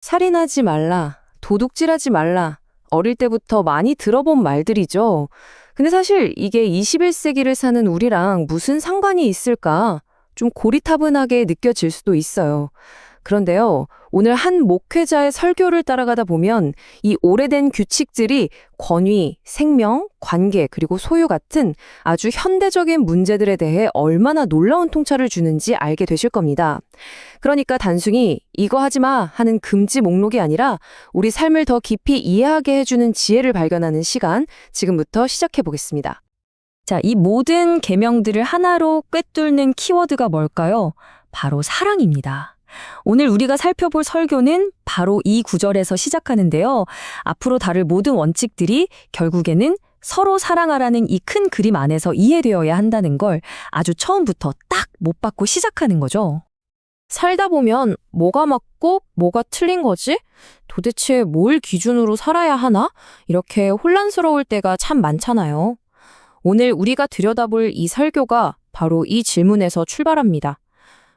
살인하지 말라, 도둑질하지 말라. 어릴 때부터 많이 들어본 말들이죠. 근데 사실 이게 21세기를 사는 우리랑 무슨 상관이 있을까? 좀 고리타분하게 느껴질 수도 있어요. 그런데요, 오늘 한 목회자의 설교를 따라가다 보면 이 오래된 규칙들이 권위, 생명, 관계, 그리고 소유 같은 아주 현대적인 문제들에 대해 얼마나 놀라운 통찰을 주는지 알게 되실 겁니다. 그러니까 단순히 이거 하지 마 하는 금지 목록이 아니라 우리 삶을 더 깊이 이해하게 해주는 지혜를 발견하는 시간, 지금부터 시작해 보겠습니다. 자, 이 모든 계명들을 하나로 꿰뚫는 키워드가 뭘까요? 바로 사랑입니다. 오늘 우리가 살펴볼 설교는 바로 이 구절에서 시작하는데요. 앞으로 다룰 모든 원칙들이 결국에는 서로 사랑하라는 이 큰 그림 안에서 이해되어야 한다는 걸 아주 처음부터 딱 못 받고 시작하는 거죠. 살다 보면 뭐가 맞고 뭐가 틀린 거지? 도대체 뭘 기준으로 살아야 하나? 이렇게 혼란스러울 때가 참 많잖아요. 오늘 우리가 들여다볼 이 설교가 바로 이 질문에서 출발합니다.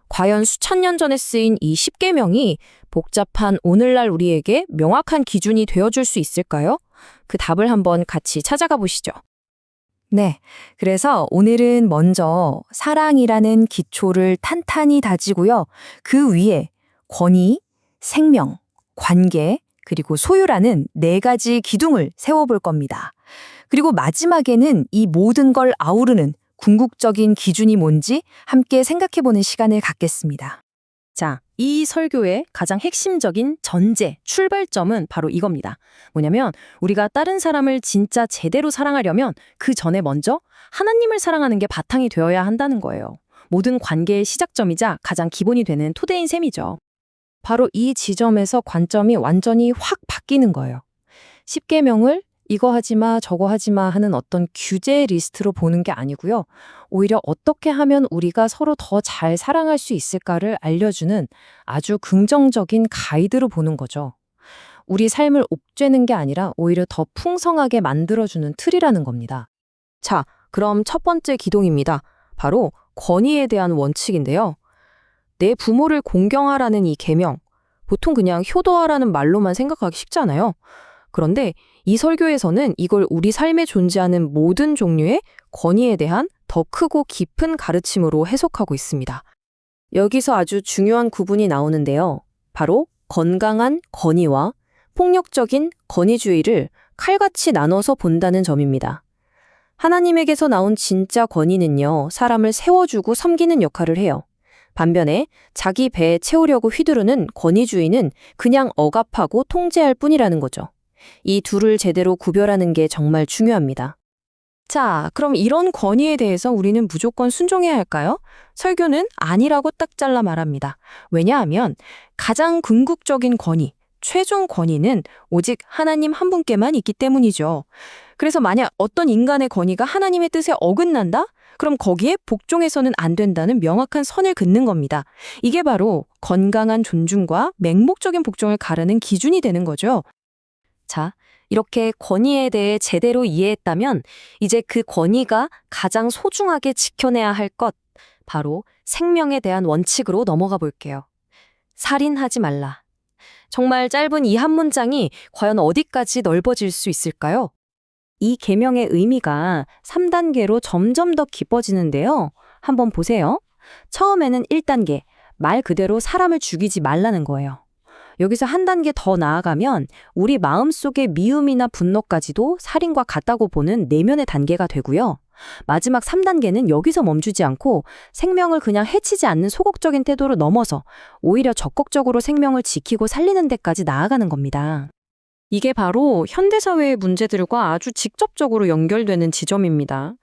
과연 수천 년 전에 쓰인 이 10계명이 복잡한 오늘날 우리에게 명확한 기준이 되어줄 수 있을까요? 그 답을 한번 같이 찾아가 보시죠. 네. 그래서 오늘은 먼저 사랑이라는 기초를 탄탄히 다지고요. 그 위에 권위, 생명, 관계, 그리고 소유라는 네 가지 기둥을 세워볼 겁니다. 그리고 마지막에는 이 모든 걸 아우르는 궁극적인 기준이 뭔지 함께 생각해보는 시간을 갖겠습니다. 자, 이 설교의 가장 핵심적인 전제, 출발점은 바로 이겁니다. 뭐냐면 우리가 다른 사람을 진짜 제대로 사랑하려면 그 전에 먼저 하나님을 사랑하는 게 바탕이 되어야 한다는 거예요. 모든 관계의 시작점이자 가장 기본이 되는 토대인 셈이죠. 바로 이 지점에서 관점이 완전히 확 바뀌는 거예요. 10계명을 이거 하지 마, 저거 하지 마 하는 어떤 규제 리스트로 보는 게 아니고요. 오히려 어떻게 하면 우리가 서로 더 잘 사랑할 수 있을까를 알려주는 아주 긍정적인 가이드로 보는 거죠. 우리 삶을 옥죄는 게 아니라 오히려 더 풍성하게 만들어주는 틀이라는 겁니다. 자, 그럼 첫 번째 기동입니다. 바로 권위에 대한 원칙인데요. 내 부모를 공경하라는 이 계명, 보통 그냥 효도하라는 말로만 생각하기 쉽잖아요. 그런데 이 설교에서는 이걸 우리 삶에 존재하는 모든 종류의 권위에 대한 더 크고 깊은 가르침으로 해석하고 있습니다. 여기서 아주 중요한 구분이 나오는데요. 바로 건강한 권위와 폭력적인 권위주의를 칼같이 나눠서 본다는 점입니다. 하나님에게서 나온 진짜 권위는요, 사람을 세워주고 섬기는 역할을 해요. 반면에 자기 배에 채우려고 휘두르는 권위주의는 그냥 억압하고 통제할 뿐이라는 거죠. 이 둘을 제대로 구별하는 게 정말 중요합니다. 자, 그럼 이런 권위에 대해서 우리는 무조건 순종해야 할까요? 설교는 아니라고 딱 잘라 말합니다. 왜냐하면 가장 궁극적인 권위, 최종 권위는 오직 하나님 한 분께만 있기 때문이죠. 그래서 만약 어떤 인간의 권위가 하나님의 뜻에 어긋난다? 그럼 거기에 복종해서는 안 된다는 명확한 선을 긋는 겁니다. 이게 바로 건강한 존중과 맹목적인 복종을 가르는 기준이 되는 거죠. 자, 이렇게 권위에 대해 제대로 이해했다면 이제 그 권위가 가장 소중하게 지켜내야 할 것, 바로 생명에 대한 원칙으로 넘어가 볼게요. 살인하지 말라. 정말 짧은 이 한 문장이 과연 어디까지 넓어질 수 있을까요? 이 계명의 의미가 3단계로 점점 더 깊어지는데요. 한번 보세요. 처음에는 1단계, 말 그대로 사람을 죽이지 말라는 거예요. 여기서 한 단계 더 나아가면 우리 마음속의 미움이나 분노까지도 살인과 같다고 보는 내면의 단계가 되고요. 마지막 3단계는 여기서 멈추지 않고 생명을 그냥 해치지 않는 소극적인 태도로 넘어서 오히려 적극적으로 생명을 지키고 살리는 데까지 나아가는 겁니다. 이게 바로 현대사회의 문제들과 아주 직접적으로 연결되는 지점입니다.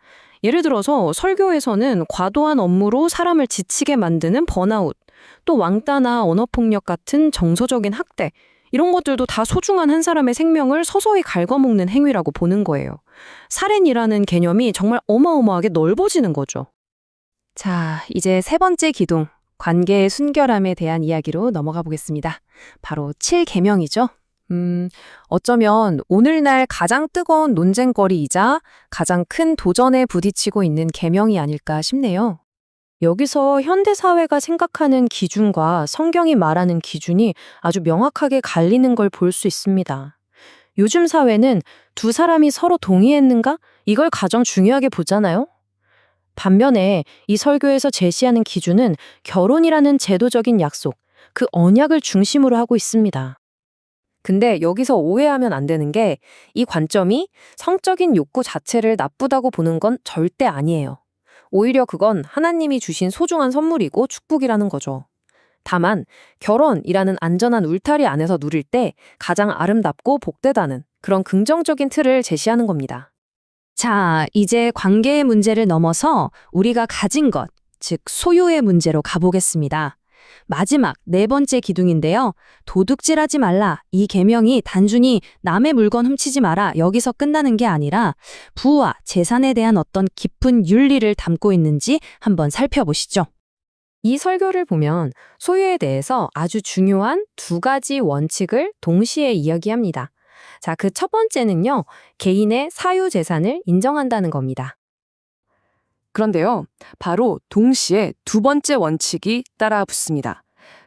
예를 들어서 설교에서는 과도한 업무로 사람을 지치게 만드는 번아웃, 또 왕따나 언어폭력 같은 정서적인 학대, 이런 것들도 다 소중한 한 사람의 생명을 서서히 갉아먹는 행위라고 보는 거예요. 살인이라는 개념이 정말 어마어마하게 넓어지는 거죠. 자, 이제 세 번째 기둥, 관계의 순결함에 대한 이야기로 넘어가 보겠습니다. 바로 7계명이죠. 어쩌면 오늘날 가장 뜨거운 논쟁거리이자 가장 큰 도전에 부딪히고 있는 계명이 아닐까 싶네요. 여기서 현대사회가 생각하는 기준과 성경이 말하는 기준이 아주 명확하게 갈리는 걸 볼 수 있습니다. 요즘 사회는 두 사람이 서로 동의했는가? 이걸 가장 중요하게 보잖아요? 반면에 이 설교에서 제시하는 기준은 결혼이라는 제도적인 약속, 그 언약을 중심으로 하고 있습니다. 근데 여기서 오해하면 안 되는 게 이 관점이 성적인 욕구 자체를 나쁘다고 보는 건 절대 아니에요. 오히려 그건 하나님이 주신 소중한 선물이고 축복이라는 거죠. 다만 결혼이라는 안전한 울타리 안에서 누릴 때 가장 아름답고 복되다는 그런 긍정적인 틀을 제시하는 겁니다. 자, 이제 관계의 문제를 넘어서 우리가 가진 것, 즉 소유의 문제로 가보겠습니다. 마지막 네 번째 기둥인데요. 도둑질하지 말라. 이 계명이 단순히 남의 물건 훔치지 마라 여기서 끝나는 게 아니라 부와 재산에 대한 어떤 깊은 윤리를 담고 있는지 한번 살펴보시죠. 이 설교를 보면 소유에 대해서 아주 중요한 두 가지 원칙을 동시에 이야기합니다. 자, 그 첫 번째는요. 개인의 사유 재산을 인정한다는 겁니다. 그런데요, 바로 동시에 두 번째 원칙이 따라 붙습니다.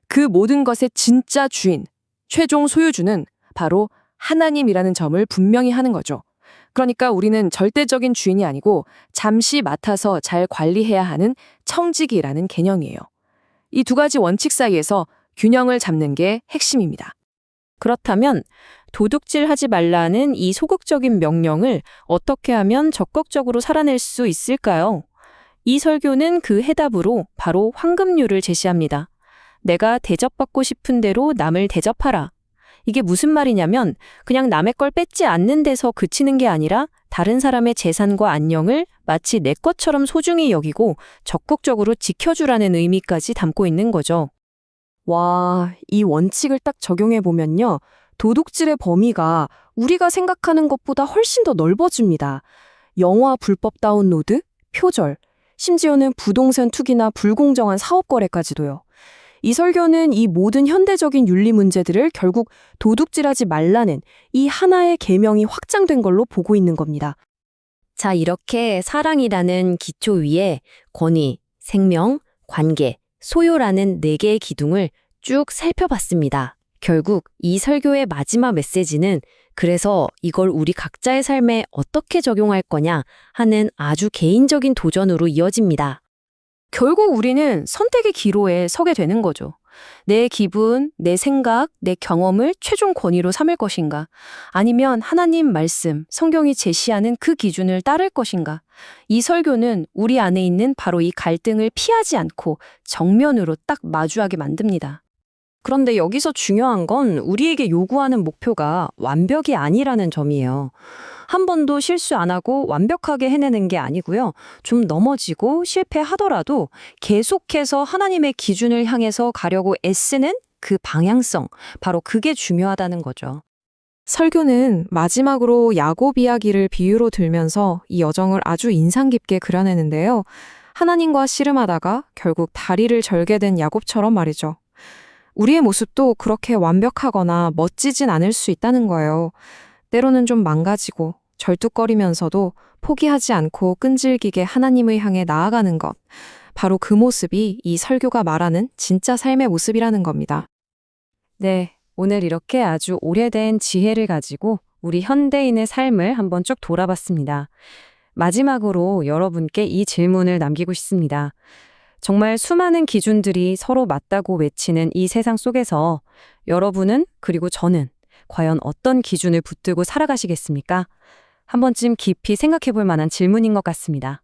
그 모든 것의 진짜 주인, 최종 소유주는 바로 하나님이라는 점을 분명히 하는 거죠. 그러니까 우리는 절대적인 주인이 아니고 잠시 맡아서 잘 관리해야 하는 청지기라는 개념이에요. 이 두 가지 원칙 사이에서 균형을 잡는 게 핵심입니다. 그렇다면 도둑질하지 말라는 이 소극적인 명령을 어떻게 하면 적극적으로 살아낼 수 있을까요? 이 설교는 그 해답으로 바로 황금률을 제시합니다. 내가 대접받고 싶은 대로 남을 대접하라. 이게 무슨 말이냐면 그냥 남의 걸 뺏지 않는 데서 그치는 게 아니라 다른 사람의 재산과 안녕을 마치 내 것처럼 소중히 여기고 적극적으로 지켜주라는 의미까지 담고 있는 거죠. 와, 이 원칙을 딱 적용해 보면요. 도둑질의 범위가 우리가 생각하는 것보다 훨씬 더 넓어집니다. 영화 불법 다운로드, 표절, 심지어는 부동산 투기나 불공정한 사업 거래까지도요. 이 설교는 이 모든 현대적인 윤리 문제들을 결국 도둑질하지 말라는 이 하나의 계명이 확장된 걸로 보고 있는 겁니다. 자, 이렇게 사랑이라는 기초 위에 권위, 생명, 관계, 소유라는 네 개의 기둥을 쭉 살펴봤습니다. 결국 이 설교의 마지막 메시지는 그래서 이걸 우리 각자의 삶에 어떻게 적용할 거냐 하는 아주 개인적인 도전으로 이어집니다. 결국 우리는 선택의 기로에 서게 되는 거죠. 내 기분, 내 생각, 내 경험을 최종 권위로 삼을 것인가? 아니면 하나님 말씀, 성경이 제시하는 그 기준을 따를 것인가? 이 설교는 우리 안에 있는 바로 이 갈등을 피하지 않고 정면으로 딱 마주하게 만듭니다. 그런데 여기서 중요한 건 우리에게 요구하는 목표가 완벽이 아니라는 점이에요. 한 번도 실수 안 하고 완벽하게 해내는 게 아니고요. 좀 넘어지고 실패하더라도 계속해서 하나님의 기준을 향해서 가려고 애쓰는 그 방향성, 바로 그게 중요하다는 거죠. 설교는 마지막으로 야곱 이야기를 비유로 들면서 이 여정을 아주 인상 깊게 그려내는데요. 하나님과 씨름하다가 결국 다리를 절게 된 야곱처럼 말이죠. 우리의 모습도 그렇게 완벽하거나 멋지진 않을 수 있다는 거예요. 때로는 좀 망가지고 절뚝거리면서도 포기하지 않고 끈질기게 하나님을 향해 나아가는 것. 바로 그 모습이 이 설교가 말하는 진짜 삶의 모습이라는 겁니다. 네, 오늘 이렇게 아주 오래된 지혜를 가지고 우리 현대인의 삶을 한번 쭉 돌아봤습니다. 마지막으로 여러분께 이 질문을 남기고 싶습니다. 정말 수많은 기준들이 서로 맞다고 외치는 이 세상 속에서 여러분은 그리고 저는 과연 어떤 기준을 붙들고 살아가시겠습니까? 한 번쯤 깊이 생각해 볼 만한 질문인 것 같습니다.